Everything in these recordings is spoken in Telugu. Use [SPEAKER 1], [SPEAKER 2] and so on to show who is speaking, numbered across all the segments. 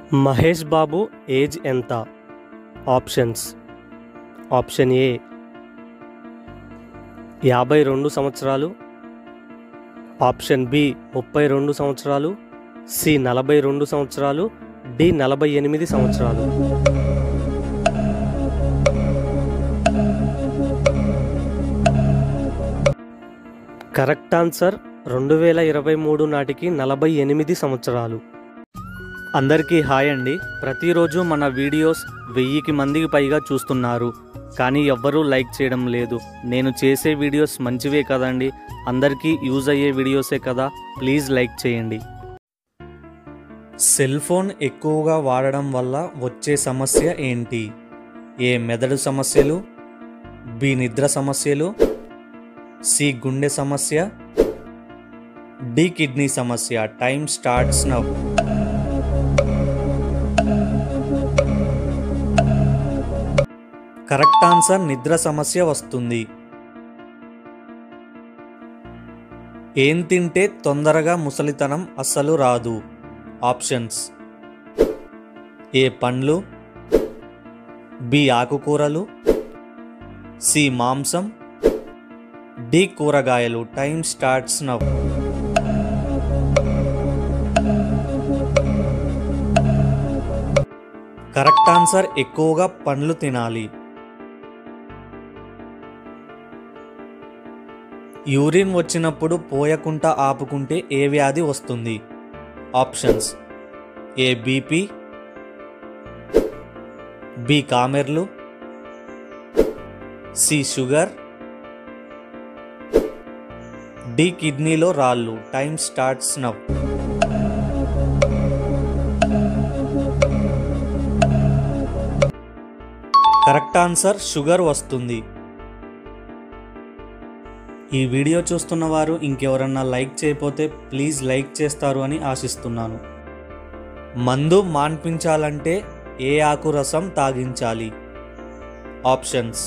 [SPEAKER 1] మహేష్ బాబు ఏజ్ ఎంత? ఆప్షన్స్. ఆప్షన్ ఏ 52 సంవత్సరాలు, ఆప్షన్ బి 32 సంవత్సరాలు, సి 42 సంవత్సరాలు, డి 48 సంవత్సరాలు. కరెక్ట్ ఆన్సర్ 2023 నాటికి 48 సంవత్సరాలు.
[SPEAKER 2] అందరికీ హాయ్ అండి. ప్రతిరోజు మన వీడియోస్ 1000 మందికి పైగా చూస్తున్నారు, కానీ ఎవ్వరూ లైక్ చేయడం లేదు. నేను చేసే వీడియోస్ మంచివే కదండి, అందరికీ యూజ్ అయ్యే వీడియోసే కదా, ప్లీజ్ లైక్ చేయండి. సెల్ ఫోన్ ఎక్కువగా వాడడం వల్ల వచ్చే సమస్య ఏంటి? ఏ మెదడు సమస్యలు, బి నిద్ర సమస్యలు, సి గుండె సమస్య, డి కిడ్నీ సమస్య. Time starts now. Correct answer నిద్ర సమస్య వస్తుంది. ఏం తింటే తొందరగా ముసలితనం అస్సలు రాదు? ఆప్షన్స్. ఏ పండ్లు, బి ఆకుకూరలు, సి మాంసం, డి కూరగాయలు. Time starts now. Correct answer ఎక్కువగా పండ్లు తినాలి. యూరిన్ వచ్చినప్పుడు పోయకుండా ఆపుకుంటే ఏ వ్యాధి వస్తుంది? ఆప్షన్స్. ఏ బీపీ, బి కామెర్లు, సి షుగర్, డి కిడ్నీలో రాళ్ళు. Time starts now. Correct answer sugar వస్తుంది. ఈ వీడియో చూస్తున్న వారు ఇంకెవరన్నా లైక్ చేయకపోతే ప్లీజ్ లైక్ చేస్తారు అని ఆశిస్తున్నాను. మందు మాన్పించాలంటే ఏ ఆకు రసం తాగించాలి? ఆప్షన్స్.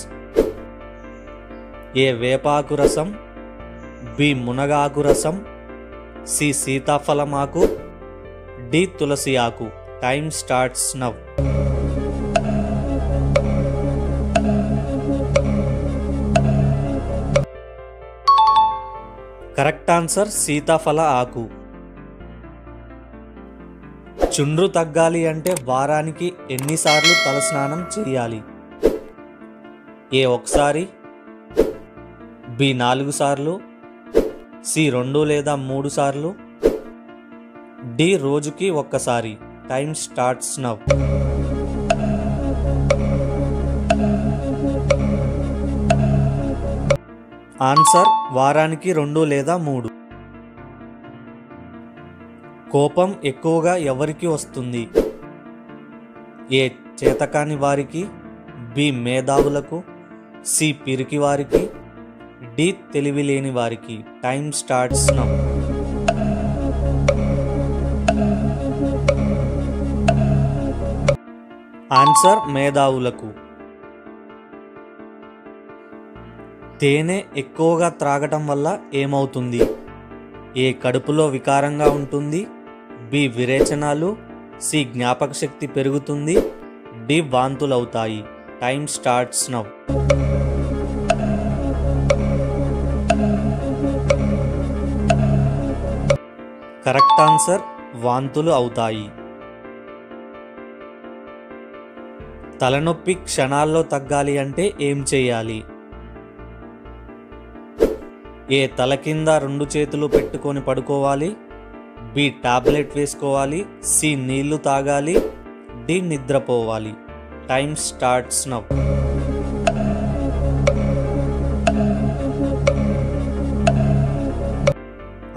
[SPEAKER 2] ఏ వేపాకు రసం, బి మునగాకు రసం, సి సీతాఫలం ఆకు, డి తులసి ఆకు. Time starts now. Correct answer సీతాఫల ఆకు. చుండ్రు తగ్గాలి అంటే వారానికి ఎన్నిసార్లు తలస్నానం చేయాలి? ఏ ఒకసారి, బి 4 సార్లు, సి 2 లేదా 3 సార్లు, డి రోజుకి ఒక్కసారి. Time starts now. ఆన్సర్ వారానికి 2 లేదా 3. కోపం ఎక్కువగా ఎవరికి వస్తుంది? ఏ చేతకాని వారికి, బి మేధావులకు, సి పిరికి వారికి, డి తెలివి లేని వారికి. Time starts now. ఆన్సర్ మేధావులకు. తేనె ఎక్కువగా త్రాగటం వల్ల ఏమవుతుంది? ఏ కడుపులో వికారంగా ఉంటుంది, బి విరేచనాలు, సి జ్ఞాపక శక్తి పెరుగుతుంది, డి వాంతులవుతాయి. Time starts now. Correct answer వాంతులు అవుతాయి. తలనొప్పి క్షణాల్లో తగ్గాలి అంటే ఏం చేయాలి? ఏ తల కింద 2 చేతులు పెట్టుకొని పడుకోవాలి, బి టాబ్లెట్ వేసుకోవాలి, సి నీళ్లు తాగాలి, డి నిద్రపోవాలి. Time starts now.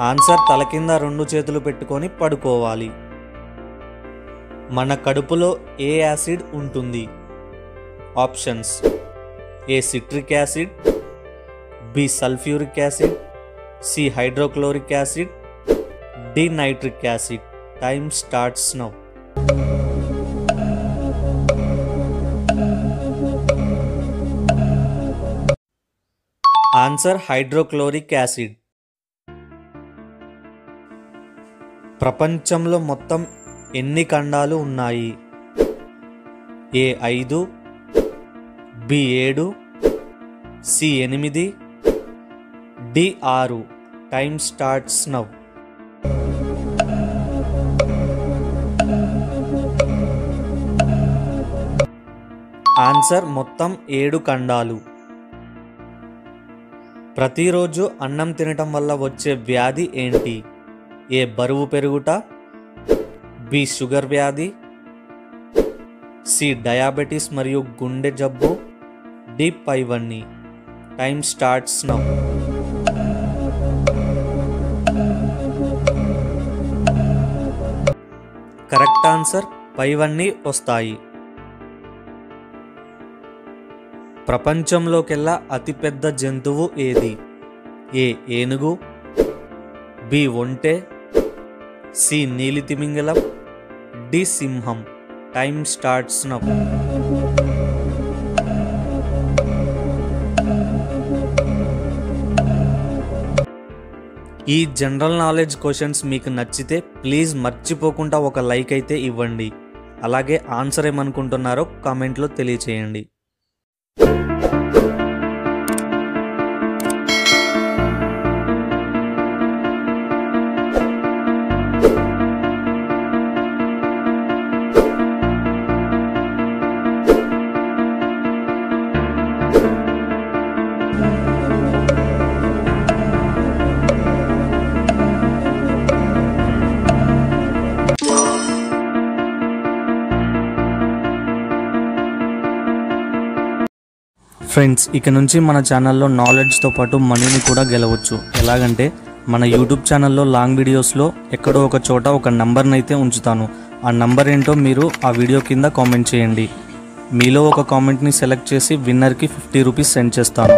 [SPEAKER 2] ఆన్సర్ తల కింద 2 చేతులు పెట్టుకొని పడుకోవాలి. మన కడుపులో ఏ యాసిడ్ ఉంటుంది? Options. A citric acid, B sulphuric acid, C hydrochloric acid, D nitric acid. Time starts now. Answer hydrochloric acid. ప్రపంచంలో మొత్తం ఎన్ని ఖండాలు ఉన్నాయి? A 5, B 7, C 8, D 6. Time starts now. Answer మొత్తం 7 ఖండాలు. ప్రతిరోజు అన్నం తినటం వల్ల వచ్చే వ్యాధి ఏంటి? ఏ బరువు పెరుగుట, బి షుగర్ వ్యాధి, సి డయాబెటీస్ మరియు గుండె జబ్బు, డి పైవన్నీ. Time starts now. Correct answer పైవన్నీ వస్తాయి. ప్రపంచంలోకెల్లా అతిపెద్ద జంతువు ఏది? ఏ ఏనుగు, బి ఒంటె, సి నీలి తిమింగలం, డి సింహం. Time starts now. ఈ జనరల్ నాలెడ్జ్ క్వశ్చన్స్ మీకు నచ్చితే ప్లీజ్ మర్చిపోకుండా ఒక లైక్ అయితే ఇవ్వండి. అలాగే ఆన్సర్ ఏమనుకుంటున్నారో కామెంట్లో తెలియచేయండి. ఫ్రెండ్స్, ఇక నుంచి మన ఛానల్లో నాలెడ్జ్తో పాటు మనీని కూడా గెలవచ్చు. ఎలాగంటే మన యూట్యూబ్ ఛానల్లో లాంగ్ వీడియోస్లో ఎక్కడో ఒక చోట ఒక నంబర్ని అయితే ఉంచుతాను. ఆ నంబర్ ఏంటో మీరు ఆ వీడియో కింద కామెంట్ చేయండి. మీలో ఒక కామెంట్ని సెలెక్ట్ చేసి విన్నర్కి 50 రూపీస్ సెండ్ చేస్తాను.